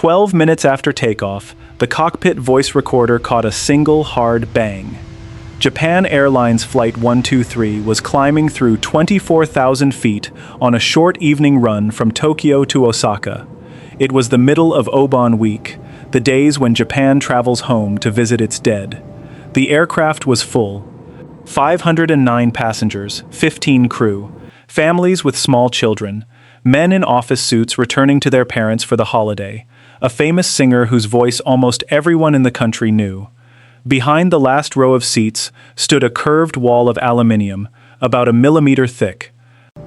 12 minutes after takeoff, the cockpit voice recorder caught a single hard bang. Japan Airlines Flight 123 was climbing through 24,000 feet on a short evening run from Tokyo to Osaka. It was the middle of Obon week, the days when Japan travels home to visit its dead. The aircraft was full. 509 passengers, 15 crew, families with small children, men in office suits returning to their parents for the holiday, a famous singer whose voice almost everyone in the country knew. Behind the last row of seats stood a curved wall of aluminium, about a millimeter thick.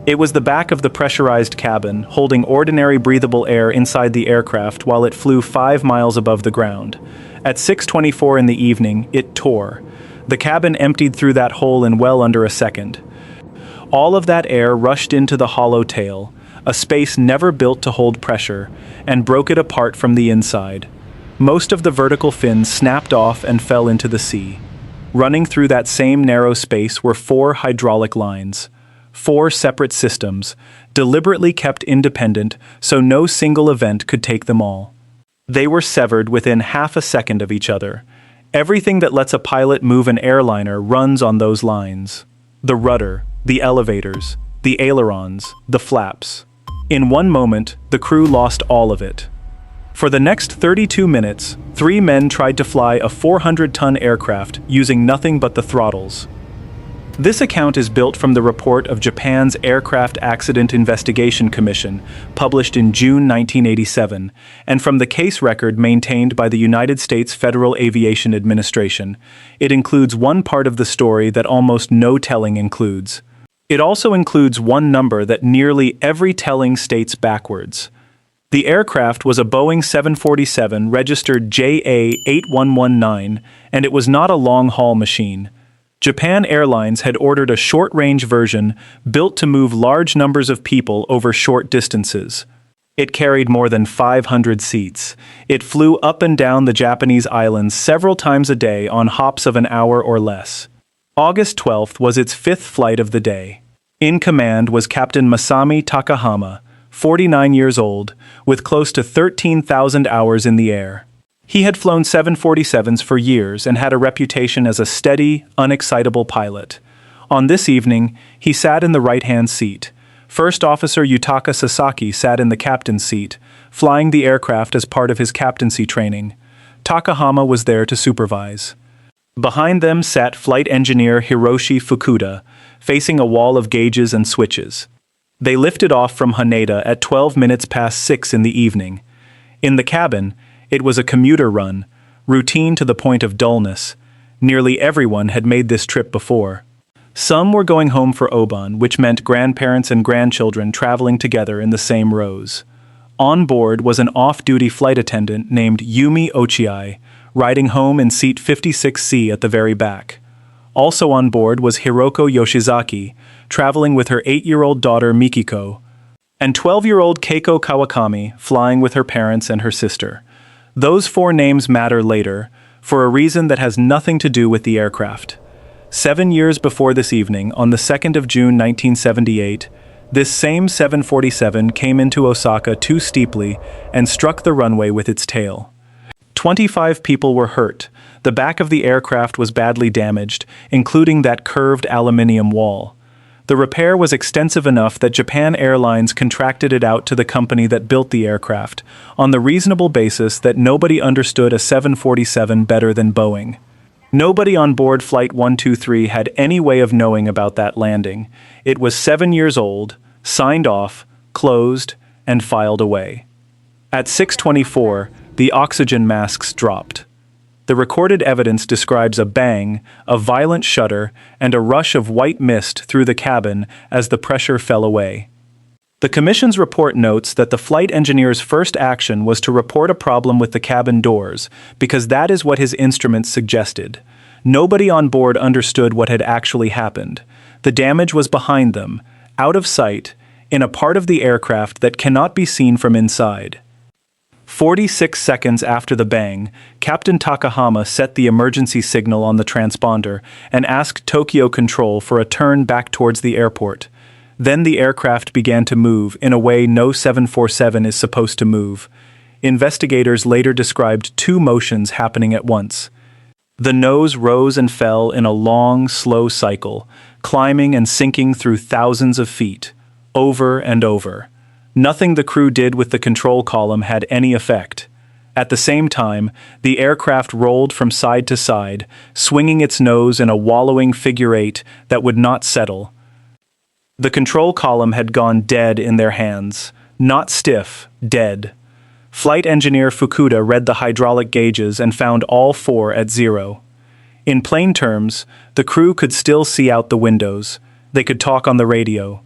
It was the back of the pressurized cabin, holding ordinary breathable air inside the aircraft while it flew 5 miles above the ground. At 6:24 in the evening, it tore. The cabin emptied through that hole in well under a second. All of that air rushed into the hollow tail, a space never built to hold pressure, and broke it apart from the inside. Most of the vertical fins snapped off and fell into the sea. Running through that same narrow space were 4 hydraulic lines. 4 separate systems, deliberately kept independent so no single event could take them all. They were severed within half a second of each other. Everything that lets a pilot move an airliner runs on those lines. The rudder, the elevators, the ailerons, the flaps. In one moment, the crew lost all of it. For the next 32 minutes, 3 men tried to fly a 400-ton aircraft using nothing but the throttles. This account is built from the report of Japan's Aircraft Accident Investigation Commission, published in June 1987, and from the case record maintained by the United States Federal Aviation Administration. It includes one part of the story that almost no telling includes. It also includes one number that nearly every telling states backwards. The aircraft was a Boeing 747 registered JA8119, and it was not a long-haul machine. Japan Airlines had ordered a short-range version built to move large numbers of people over short distances. It carried more than 500 seats. It flew up and down the Japanese islands several times a day on hops of an hour or less. August 12th was its 5th flight of the day. In command was Captain Masami Takahama, 49 years old, with close to 13,000 hours in the air. He had flown 747s for years and had a reputation as a steady, unexcitable pilot. On this evening, he sat in the right-hand seat. First Officer Yutaka Sasaki sat in the captain's seat, flying the aircraft as part of his captaincy training. Takahama was there to supervise. Behind them sat flight engineer Hiroshi Fukuda, facing a wall of gauges and switches. They lifted off from Haneda at 12 minutes past 6 in the evening. In the cabin, it was a commuter run, routine to the point of dullness. Nearly everyone had made this trip before. Some were going home for Obon, which meant grandparents and grandchildren traveling together in the same rows. On board was an off-duty flight attendant named Yumi Ochiai, riding home in seat 56C at the very back. Also on board was Hiroko Yoshizaki, traveling with her 8-year-old daughter Mikiko, and 12-year-old Keiko Kawakami, flying with her parents and her sister. Those 4 names matter later, for a reason that has nothing to do with the aircraft. 7 years before this evening, on the 2nd of June 1978, this same 747 came into Osaka too steeply and struck the runway with its tail. 25 people were hurt. The back of the aircraft was badly damaged, including that curved aluminium wall. The repair was extensive enough that Japan Airlines contracted it out to the company that built the aircraft, on the reasonable basis that nobody understood a 747 better than Boeing. Nobody on board Flight 123 had any way of knowing about that landing. It was 7 years old, signed off, closed, and filed away. At 6:24, the oxygen masks dropped. The recorded evidence describes a bang, a violent shudder, and a rush of white mist through the cabin as the pressure fell away. The Commission's report notes that the flight engineer's first action was to report a problem with the cabin doors, because that is what his instruments suggested. Nobody on board understood what had actually happened. The damage was behind them, out of sight, in a part of the aircraft that cannot be seen from inside. 46 seconds after the bang, Captain Takahama set the emergency signal on the transponder and asked Tokyo Control for a turn back towards the airport. Then the aircraft began to move in a way no 747 is supposed to move. Investigators later described two motions happening at once. The nose rose and fell in a long, slow cycle, climbing and sinking through thousands of feet, over and over. Nothing the crew did with the control column had any effect. At the same time, the aircraft rolled from side to side, swinging its nose in a wallowing figure eight that would not settle. The control column had gone dead in their hands. Not stiff, dead. Flight engineer Fukuda read the hydraulic gauges and found all four at zero. In plain terms, the crew could still see out the windows. They could talk on the radio.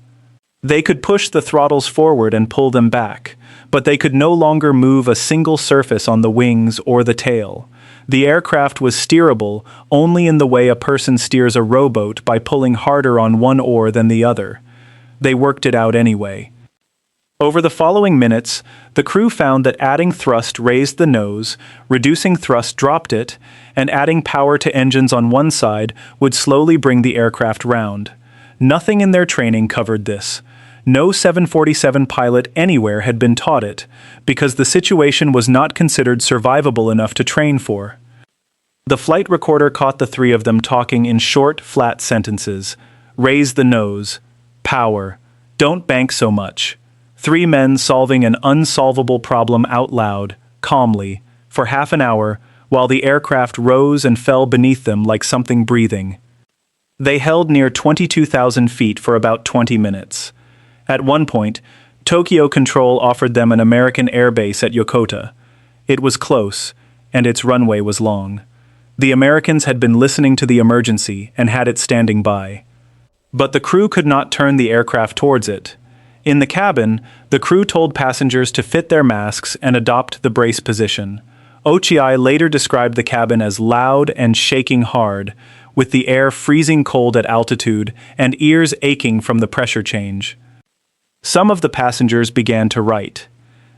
They could push the throttles forward and pull them back, but they could no longer move a single surface on the wings or the tail. The aircraft was steerable only in the way a person steers a rowboat by pulling harder on one oar than the other. They worked it out anyway. Over the following minutes, the crew found that adding thrust raised the nose, reducing thrust dropped it, and adding power to engines on one side would slowly bring the aircraft round. Nothing in their training covered this. No 747 pilot anywhere had been taught it, because the situation was not considered survivable enough to train for. The flight recorder caught the three of them talking in short, flat sentences. Raise the nose. Power. Don't bank so much. Three men solving an unsolvable problem out loud, calmly, for half an hour, while the aircraft rose and fell beneath them like something breathing. They held near 22,000 feet for about 20 minutes. At one point, Tokyo Control offered them an American airbase at Yokota. It was close, and its runway was long. The Americans had been listening to the emergency and had it standing by. But the crew could not turn the aircraft towards it. In the cabin, the crew told passengers to fit their masks and adopt the brace position. Ochiai later described the cabin as loud and shaking hard, with the air freezing cold at altitude and ears aching from the pressure change. Some of the passengers began to write.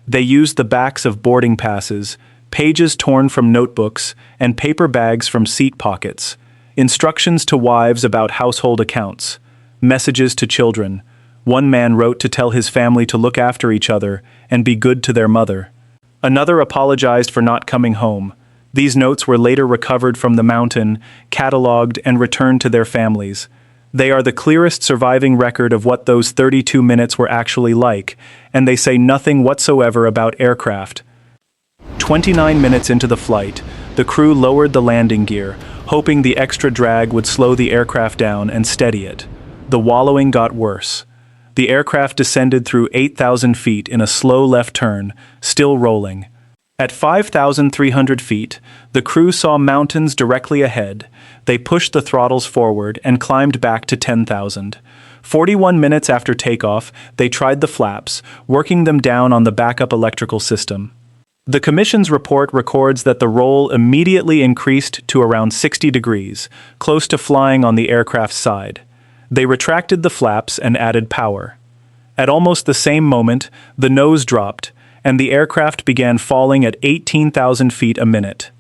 They used the backs of boarding passes, pages torn from notebooks, and paper bags from seat pockets, instructions to wives about household accounts, messages to children. One man wrote to tell his family to look after each other and be good to their mother. Another apologized for not coming home. These notes were later recovered from the mountain, catalogued, and returned to their families. They are the clearest surviving record of what those 32 minutes were actually like, and they say nothing whatsoever about aircraft. 29 minutes into the flight, the crew lowered the landing gear, hoping the extra drag would slow the aircraft down and steady it. The wallowing got worse. The aircraft descended through 8,000 feet in a slow left turn, still rolling. At 5,300 feet, the crew saw mountains directly ahead. They pushed the throttles forward and climbed back to 10,000. 41 minutes after takeoff, they tried the flaps, working them down on the backup electrical system. The Commission's report records that the roll immediately increased to around 60 degrees, close to flying on the aircraft's side. They retracted the flaps and added power. At almost the same moment, the nose dropped, and the aircraft began falling at 18,000 feet a minute.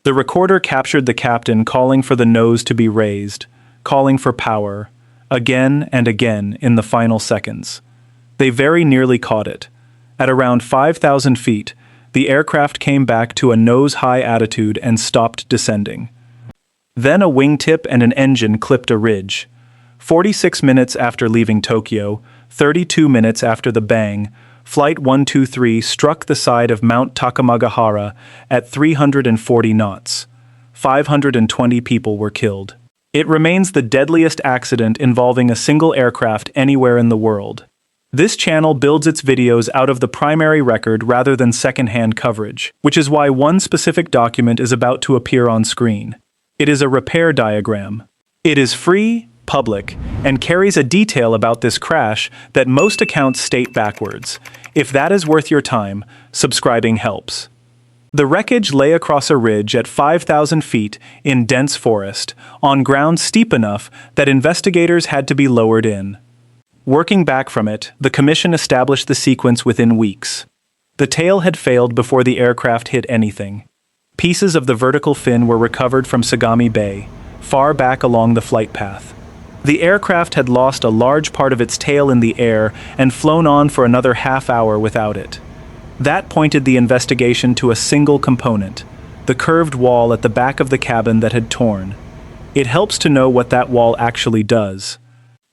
The recorder captured the captain calling for the nose to be raised, calling for power, again and again in the final seconds. They very nearly caught it. At around 5,000 feet, the aircraft came back to a nose-high attitude and stopped descending. Then a wingtip and an engine clipped a ridge. 46 minutes after leaving Tokyo, 32 minutes after the bang, Flight 123 struck the side of Mount Takamagahara at 340 knots. 520 people were killed. It remains the deadliest accident involving a single aircraft anywhere in the world. This channel builds its videos out of the primary record rather than second-hand coverage, which is why one specific document is about to appear on screen. It is a repair diagram. It is free, public, and carries a detail about this crash that most accounts state backwards. If that is worth your time, subscribing helps. The wreckage lay across a ridge at 5,000 feet in dense forest, on ground steep enough that investigators had to be lowered in. Working back from it, the Commission established the sequence within weeks. The tail had failed before the aircraft hit anything. Pieces of the vertical fin were recovered from Sagami Bay, far back along the flight path. The aircraft had lost a large part of its tail in the air and flown on for another half hour without it. That pointed the investigation to a single component, the curved wall at the back of the cabin that had torn. It helps to know what that wall actually does.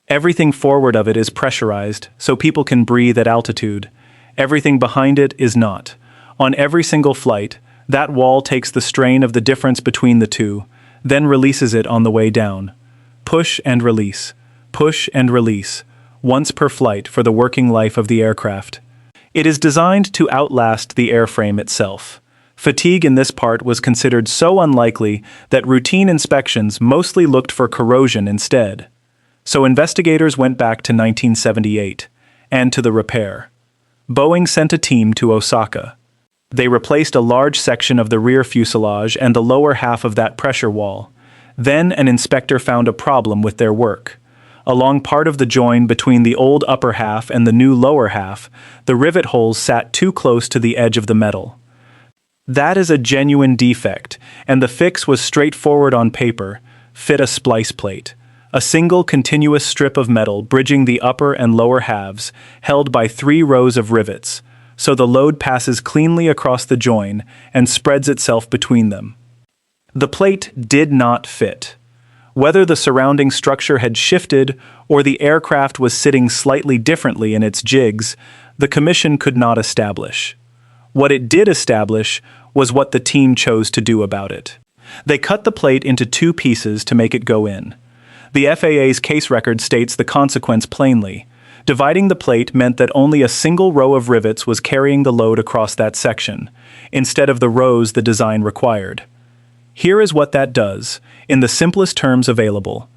Everything forward of it is pressurized, so people can breathe at altitude. Everything behind it is not. On every single flight, that wall takes the strain of the difference between the two, then releases it on the way down. Push and release, once per flight for the working life of the aircraft. It is designed to outlast the airframe itself. Fatigue in this part was considered so unlikely that routine inspections mostly looked for corrosion instead. So investigators went back to 1978, and to the repair. Boeing sent a team to Osaka. They replaced a large section of the rear fuselage and the lower half of that pressure wall. Then an inspector found a problem with their work. Along part of the join between the old upper half and the new lower half, the rivet holes sat too close to the edge of the metal. That is a genuine defect, and the fix was straightforward on paper: fit a splice plate. A single continuous strip of metal bridging the upper and lower halves, held by 3 rows of rivets, so the load passes cleanly across the join and spreads itself between them. The plate did not fit. Whether the surrounding structure had shifted or the aircraft was sitting slightly differently in its jigs, the commission could not establish. What it did establish was what the team chose to do about it. They cut the plate into 2 pieces to make it go in. The FAA's case record states the consequence plainly. Dividing the plate meant that only a single row of rivets was carrying the load across that section, instead of the rows the design required. Here is what that does, in the simplest terms available.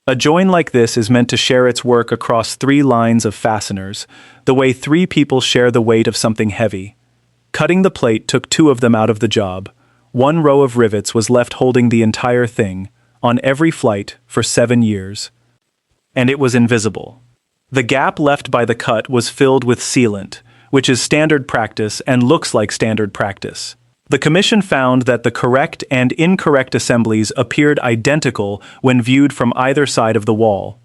A join like this is meant to share its work across 3 lines of fasteners, the way 3 people share the weight of something heavy. Cutting the plate took 2 of them out of the job. 1 row of rivets was left holding the entire thing, on every flight, for 7 years. And it was invisible. The gap left by the cut was filled with sealant, which is standard practice and looks like standard practice. The commission found that the correct and incorrect assemblies appeared identical when viewed from either side of the wall.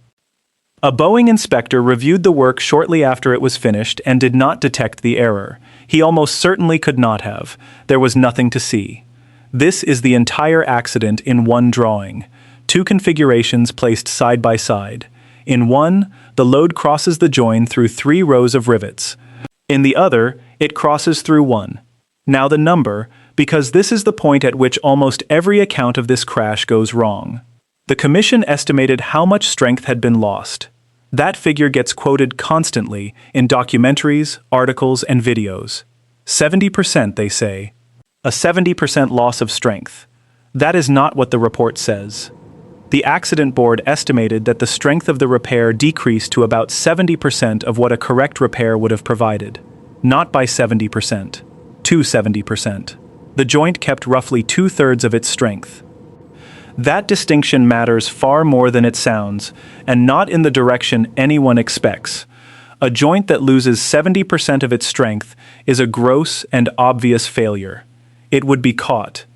A Boeing inspector reviewed the work shortly after it was finished and did not detect the error. He almost certainly could not have. There was nothing to see. This is the entire accident in one drawing. 2 configurations placed side by side. In one, the load crosses the join through 3 rows of rivets. In the other, it crosses through 1. Now the number, because this is the point at which almost every account of this crash goes wrong. The commission estimated how much strength had been lost. That figure gets quoted constantly in documentaries, articles, and videos. 70%, they say. A 70% loss of strength. That is not what the report says. The accident board estimated that the strength of the repair decreased to about 70% of what a correct repair would have provided. Not by 70%. To 70%. The joint kept roughly 2/3 of its strength. That distinction matters far more than it sounds, and not in the direction anyone expects. A joint that loses 70% of its strength is a gross and obvious failure. It would be caught.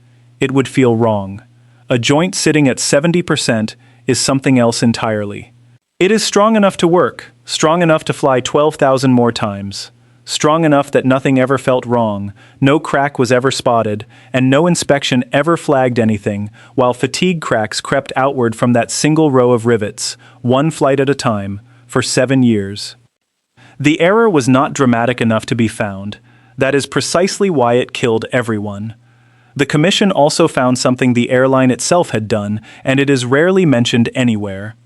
It would feel wrong. A joint sitting at 70% is something else entirely. It is strong enough to work, strong enough to fly 12,000 more times, strong enough that nothing ever felt wrong, no crack was ever spotted, and no inspection ever flagged anything, while fatigue cracks crept outward from that single row of rivets, 1 flight at a time, for 7 years. The error was not dramatic enough to be found. That is precisely why it killed everyone. The commission also found something the airline itself had done, and it is rarely mentioned anywhere.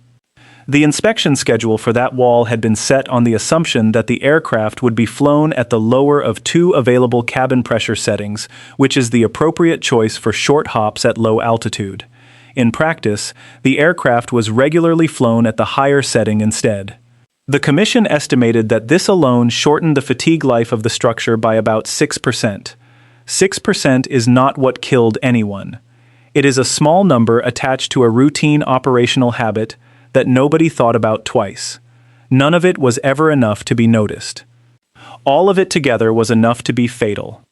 The inspection schedule for that wall had been set on the assumption that the aircraft would be flown at the lower of 2 available cabin pressure settings, which is the appropriate choice for short hops at low altitude. In practice, the aircraft was regularly flown at the higher setting instead. The commission estimated that this alone shortened the fatigue life of the structure by about 6%. 6% is not what killed anyone. It is a small number attached to a routine operational habit that nobody thought about twice. None of it was ever enough to be noticed. All of it together was enough to be fatal.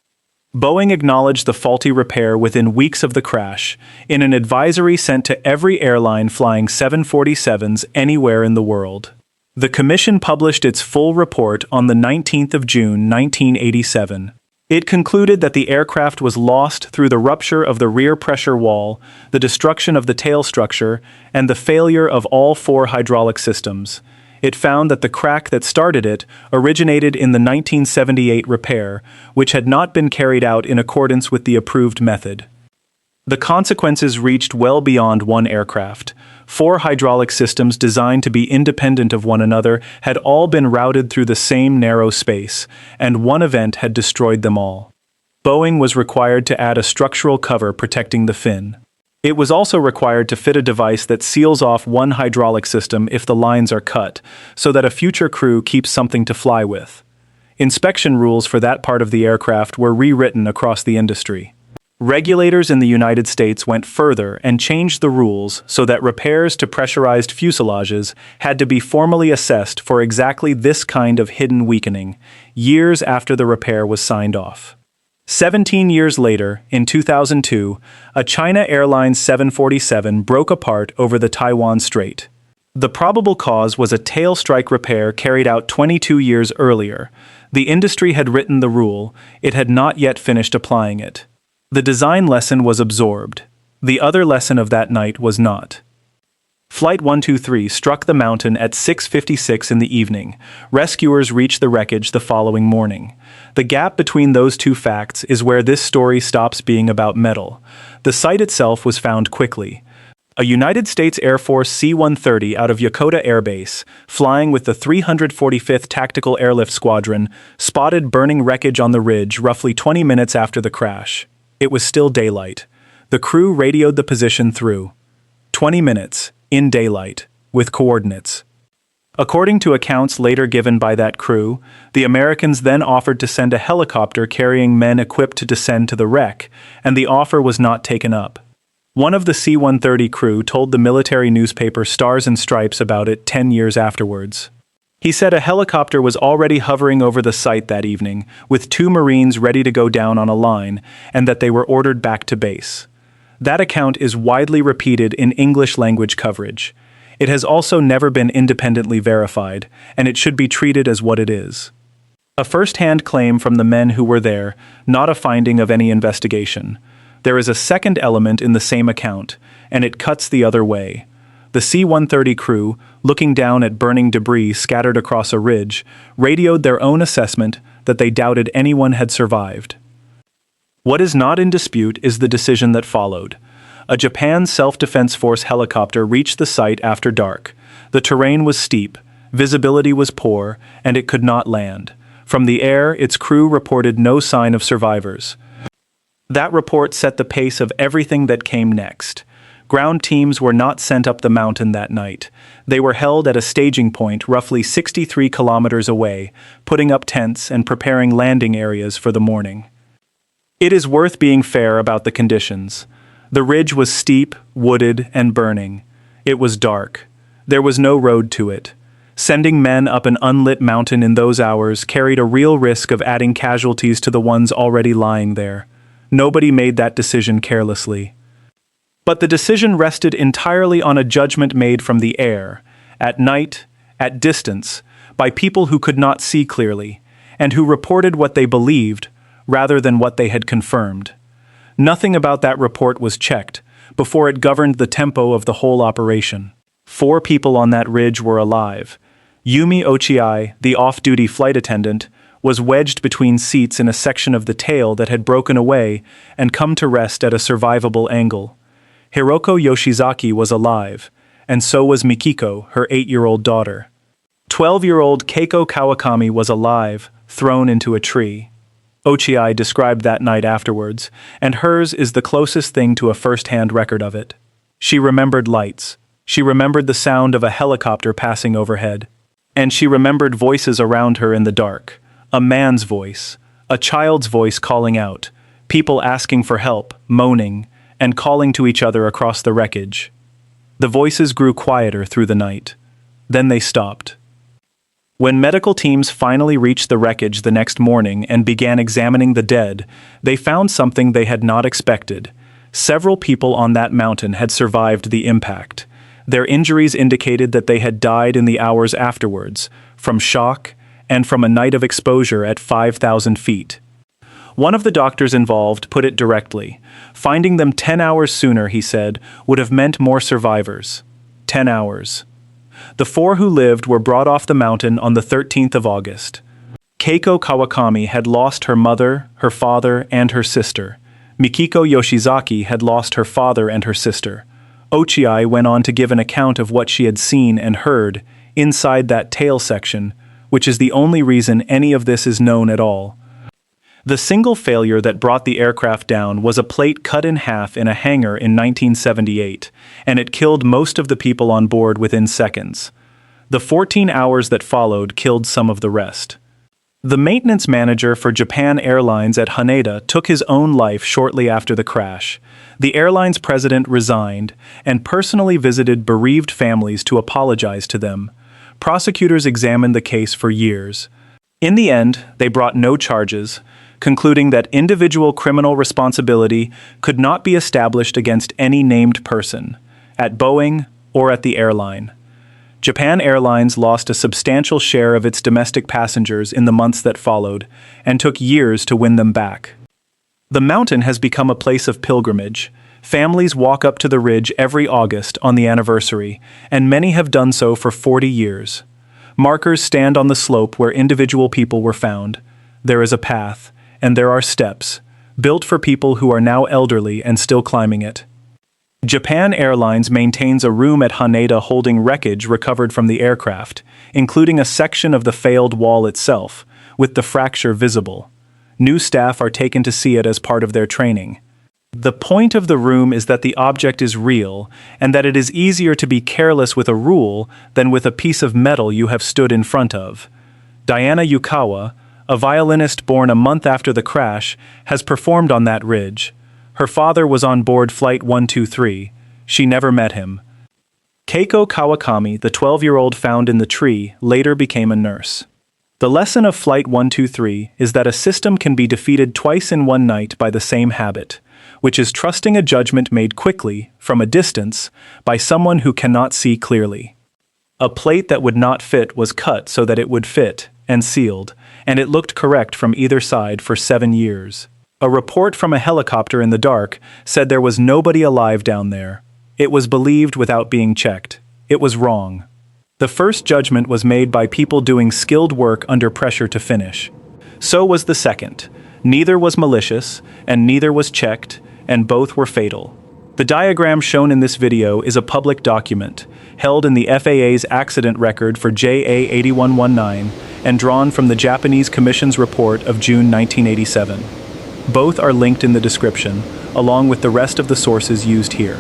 Boeing acknowledged the faulty repair within weeks of the crash, in an advisory sent to every airline flying 747s anywhere in the world. The commission published its full report on the 19th of June 1987. It concluded that the aircraft was lost through the rupture of the rear pressure wall, the destruction of the tail structure, and the failure of all 4 hydraulic systems. It found that the crack that started it originated in the 1978 repair, which had not been carried out in accordance with the approved method. The consequences reached well beyond one aircraft. 4 hydraulic systems designed to be independent of one another had all been routed through the same narrow space, and one event had destroyed them all. Boeing was required to add a structural cover protecting the fin. It was also required to fit a device that seals off one hydraulic system if the lines are cut, so that a future crew keeps something to fly with. Inspection rules for that part of the aircraft were rewritten across the industry. Regulators in the United States went further and changed the rules so that repairs to pressurized fuselages had to be formally assessed for exactly this kind of hidden weakening, years after the repair was signed off. 17 years later, in 2002, a China Airlines 747 broke apart over the Taiwan Strait. The probable cause was a tail strike repair carried out 22 years earlier. The industry had written the rule, it had not yet finished applying it. The design lesson was absorbed. The other lesson of that night was not. Flight 123 struck the mountain at 6:56 in the evening. Rescuers reached the wreckage the following morning. The gap between those two facts is where this story stops being about metal. The site itself was found quickly. A United States Air Force C-130 out of Yokota Air Base, flying with the 345th Tactical Airlift Squadron, spotted burning wreckage on the ridge roughly 20 minutes after the crash. It was still daylight. The crew radioed the position through 20 minutes, in daylight, with coordinates. According to accounts later given by that crew, the Americans then offered to send a helicopter carrying men equipped to descend to the wreck, and the offer was not taken up. One of the C-130 crew told the military newspaper Stars and Stripes about it 10 years afterwards. He said a helicopter was already hovering over the site that evening, with 2 Marines ready to go down on a line, and that they were ordered back to base. That account is widely repeated in English-language coverage. It has also never been independently verified, and it should be treated as what it is. A first-hand claim from the men who were there, not a finding of any investigation. There is a second element in the same account, and it cuts the other way. The C-130 crew, looking down at burning debris scattered across a ridge, radioed their own assessment that they doubted anyone had survived. What is not in dispute is the decision that followed. A Japan Self-Defense Force helicopter reached the site after dark. The terrain was steep, visibility was poor, and it could not land. From the air, its crew reported no sign of survivors. That report set the pace of everything that came next. Ground teams were not sent up the mountain that night. They were held at a staging point roughly 63 kilometers away, putting up tents and preparing landing areas for the morning. It is worth being fair about the conditions. The ridge was steep, wooded, and burning. It was dark. There was no road to it. Sending men up an unlit mountain in those hours carried a real risk of adding casualties to the ones already lying there. Nobody made that decision carelessly. But the decision rested entirely on a judgment made from the air, at night, at distance, by people who could not see clearly, and who reported what they believed, rather than what they had confirmed. Nothing about that report was checked before it governed the tempo of the whole operation. 4 people on that ridge were alive. Yumi Ochiai, the off-duty flight attendant, was wedged between seats in a section of the tail that had broken away and come to rest at a survivable angle. Hiroko Yoshizaki was alive, and so was Mikiko, her 8-year-old daughter. 12-year-old Keiko Kawakami was alive, thrown into a tree. Ochiai described that night afterwards, and hers is the closest thing to a first-hand record of it. She remembered lights. She remembered the sound of a helicopter passing overhead. And she remembered voices around her in the dark. A man's voice, a child's voice calling out, people asking for help, moaning, and calling to each other across the wreckage. The voices grew quieter through the night. Then they stopped. When medical teams finally reached the wreckage the next morning and began examining the dead, they found something they had not expected. Several people on that mountain had survived the impact. Their injuries indicated that they had died in the hours afterwards, from shock and from a night of exposure at 5,000 feet. One of the doctors involved put it directly. Finding them 10 hours sooner, he said, would have meant more survivors. 10 hours. The 4 who lived were brought off the mountain on the 13th of August. Keiko Kawakami had lost her mother, her father, and her sister. Mikiko Yoshizaki had lost her father and her sister. Ochiai went on to give an account of what she had seen and heard inside that tail section, which is the only reason any of this is known at all. The single failure that brought the aircraft down was a plate cut in half in a hangar in 1978, and it killed most of the people on board within seconds. The 14 hours that followed killed some of the rest. The maintenance manager for Japan Airlines at Haneda took his own life shortly after the crash. The airline's president resigned and personally visited bereaved families to apologize to them. Prosecutors examined the case for years. In the end, they brought no charges, concluding that individual criminal responsibility could not be established against any named person, at Boeing or at the airline. Japan Airlines lost a substantial share of its domestic passengers in the months that followed, and took years to win them back. The mountain has become a place of pilgrimage. Families walk up to the ridge every August on the anniversary, and many have done so for 40 years. Markers stand on the slope where individual people were found. There is a path, and there are steps, built for people who are now elderly and still climbing it. Japan Airlines maintains a room at Haneda holding wreckage recovered from the aircraft, including a section of the failed wall itself, with the fracture visible. New staff are taken to see it as part of their training. The point of the room is that the object is real, and that it is easier to be careless with a rule than with a piece of metal you have stood in front of. Diana Yukawa, a violinist born a month after the crash, has performed on that ridge. Her father was on board Flight 123. She never met him. Keiko Kawakami, the 12-year-old found in the tree, later became a nurse. The lesson of Flight 123 is that a system can be defeated twice in one night by the same habit, which is trusting a judgment made quickly, from a distance, by someone who cannot see clearly. A plate that would not fit was cut so that it would fit, and sealed, and it looked correct from either side for 7 years. A report from a helicopter in the dark said there was nobody alive down there. It was believed without being checked. It was wrong. The first judgment was made by people doing skilled work under pressure to finish. So was the second. Neither was malicious, and neither was checked, and both were fatal. The diagram shown in this video is a public document, held in the FAA's accident record for JA8119, and drawn from the Japanese Commission's report of June 1987. Both are linked in the description, along with the rest of the sources used here.